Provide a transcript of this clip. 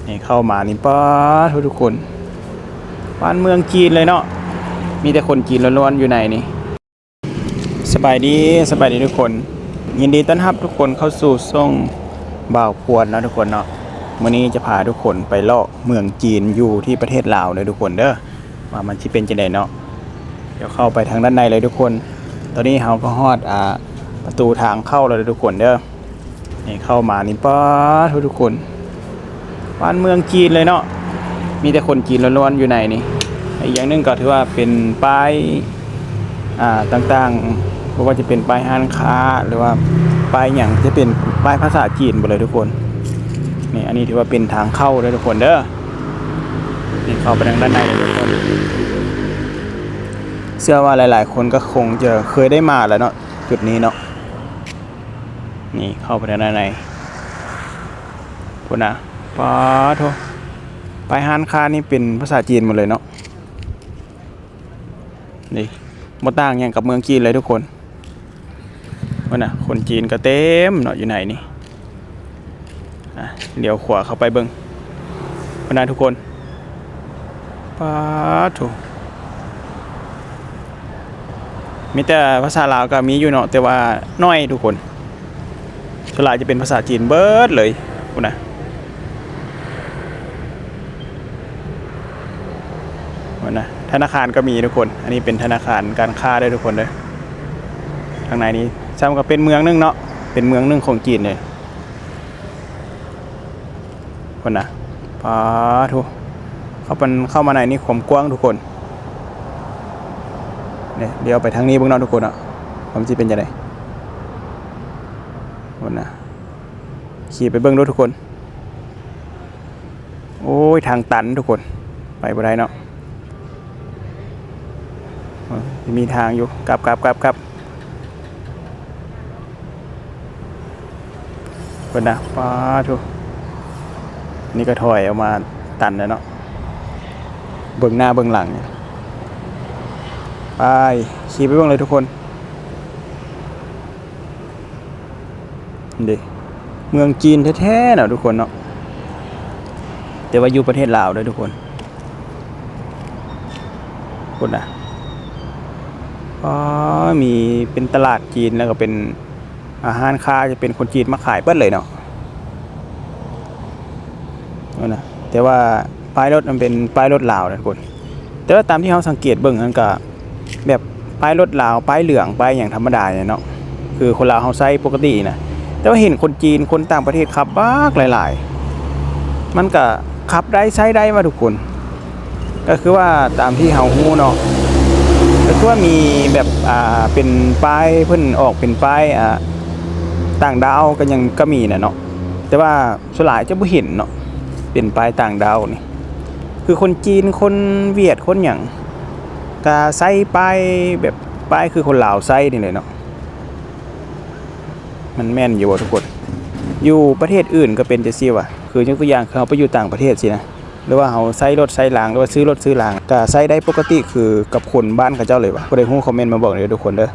นี่เข้ามานี่ป้าทุกคนบ้านเมืองจีนเลยเนาะมีแต่คนจีนล้วนๆอยู่ในนี่สบายดีทุกคนยินดีต้อนรับทุกคนเข้าสู่ช่องบ่าวพวนนะทุกคนเนาะวันนี้จะพาทุกคนไปเลาะเมืองจีนอยู่ที่ประเทศลาวเลยทุกคนเด้อว่ามันที่เป็นจังได๋เนาะเดี๋ยวเข้าไปทางด้านในเลยทุกคนตอนนี้เราก็ฮอดประตูทางเข้าแล้วทุกคนเด้อนี่เข้ามานี่ป้าทุกคนบ้านเมืองจีนเลยเนาะมีแต่คนจีนล้วนๆอยู่ในนี่อีกอย่างนึงก็ถือว่าเป็นป้ายต่างๆเพราะว่าจะเป็นป้ายห้างค้าหรือว่าป้ายอย่างจะเป็นป้ายภาษาจีนหมดเลยทุกคนนี่อันนี้ถือว่าเป็นทางเข้าเลยทุกคนเด้อนี่เข้าไปทางด้านในเลยทุกคนเชื่อว่าหลายๆคนก็คงจะเคยได้มาแล้วเนาะจุดนี้เนาะนี่เข้าไปทางด้านในพุ่นนะป้าโธ่ป้ายห้างค้านี่เป็นภาษาจีนหมดเลยเนาะนี่บ่ต่างอย่างกับเมืองจีนเลยทุกคนว่าน่ะคนจีนก็เต็มเนาะอยู่ไหนนี่เดี๋ยวขวาเข้าไปเบิ่งว่าน่ะทุกคนป้าโธ่มีแต่ภาษาลาวก็มีอยู่เนาะแต่ว่าน้อยทุกคนส่วนใหญ่จะเป็นภาษาจีนเบิดเลยว่าน่ะนะธนาคารก็มีทุกคนอันนี้เป็นธนาคารการค้าได้ทุกคนเลยทางในนี้ซ้ำกับเป็นเมืองนึงเนาะเป็นเมืองนึงของจีนเลยคนนะพาทุกเข้ามาในนี้ความกว้างทุกคนเนี่ยเดี๋ยวไปทางนี้เบื้องนอกทุกคนอ่ะผมจะเป็นยังไงคนนะขี่ไปเบื้องรถทุกคนโอ้ยทางตันทุกคนไปบ่ได้เนาะมีทางอยู่กลับคนนะป้าทุกนี่ก็ถอยออกมาตันแล้วเนาะเบื้องหน้าเบื้องหลังไปขี่ไปเบื้องเลยทุกคนดิเมืองจีนแท้ๆเนาะทุกคนเนาะแต่ว่าอยู่ประเทศลาวด้วยทุกคนนะมีเป็นตลาดจีนแล้วก็เป็นอาหารค้าจะเป็นคนจีนมาขายเปิ้ลเลยเนาะนะแต่ว่าป้ายรถมันเป็นป้ายรถลาวนะทุกคนแต่ว่าตามที่เขาสังเกตเบิ่งนั่นก็แบบป้ายรถลาวป้ายเหลืองป้ายอย่างธรรมดาเนี่ยเนาะคือคนลาวเขาใช้ปกตินะแต่ว่าเห็นคนจีนคนต่างประเทศขับบ้าหลายๆมันก็ขับได้ใช้ได้มาทุกคนก็คือว่าตามที่เขาฮู้เนาะก็คือว่ามีแบบเป็นป้ายเพิ่นออกเป็นป้ายต่างดาวก็มีนะเนาะแต่ว่าส่วนหลายจะบ่เห็นเนาะเป็นป้ายต่างดาวนี่คือคนจีนคนเวียดคนหยังก็ใส่ป้ายแบบป้ายคือคนลาวใส่นี่เลยเนาะมันแม่นอยู่บ่ทุกคนอยู่ประเทศอื่นก็เป็นจังซี่ว่ะคือยกตัวอย่างเขาไปอยู่ต่างประเทศสินะหรือว่าเขาใช้รถใช้รางหรือว่าซื้อรถซื้อรางก็ใช้ได้ปกติคือกับคนบ้านเขาเจ้าเลยว่ะบ่ได้ฮู้คอมเมนต์มาบอกเลยทุกคนเด้อ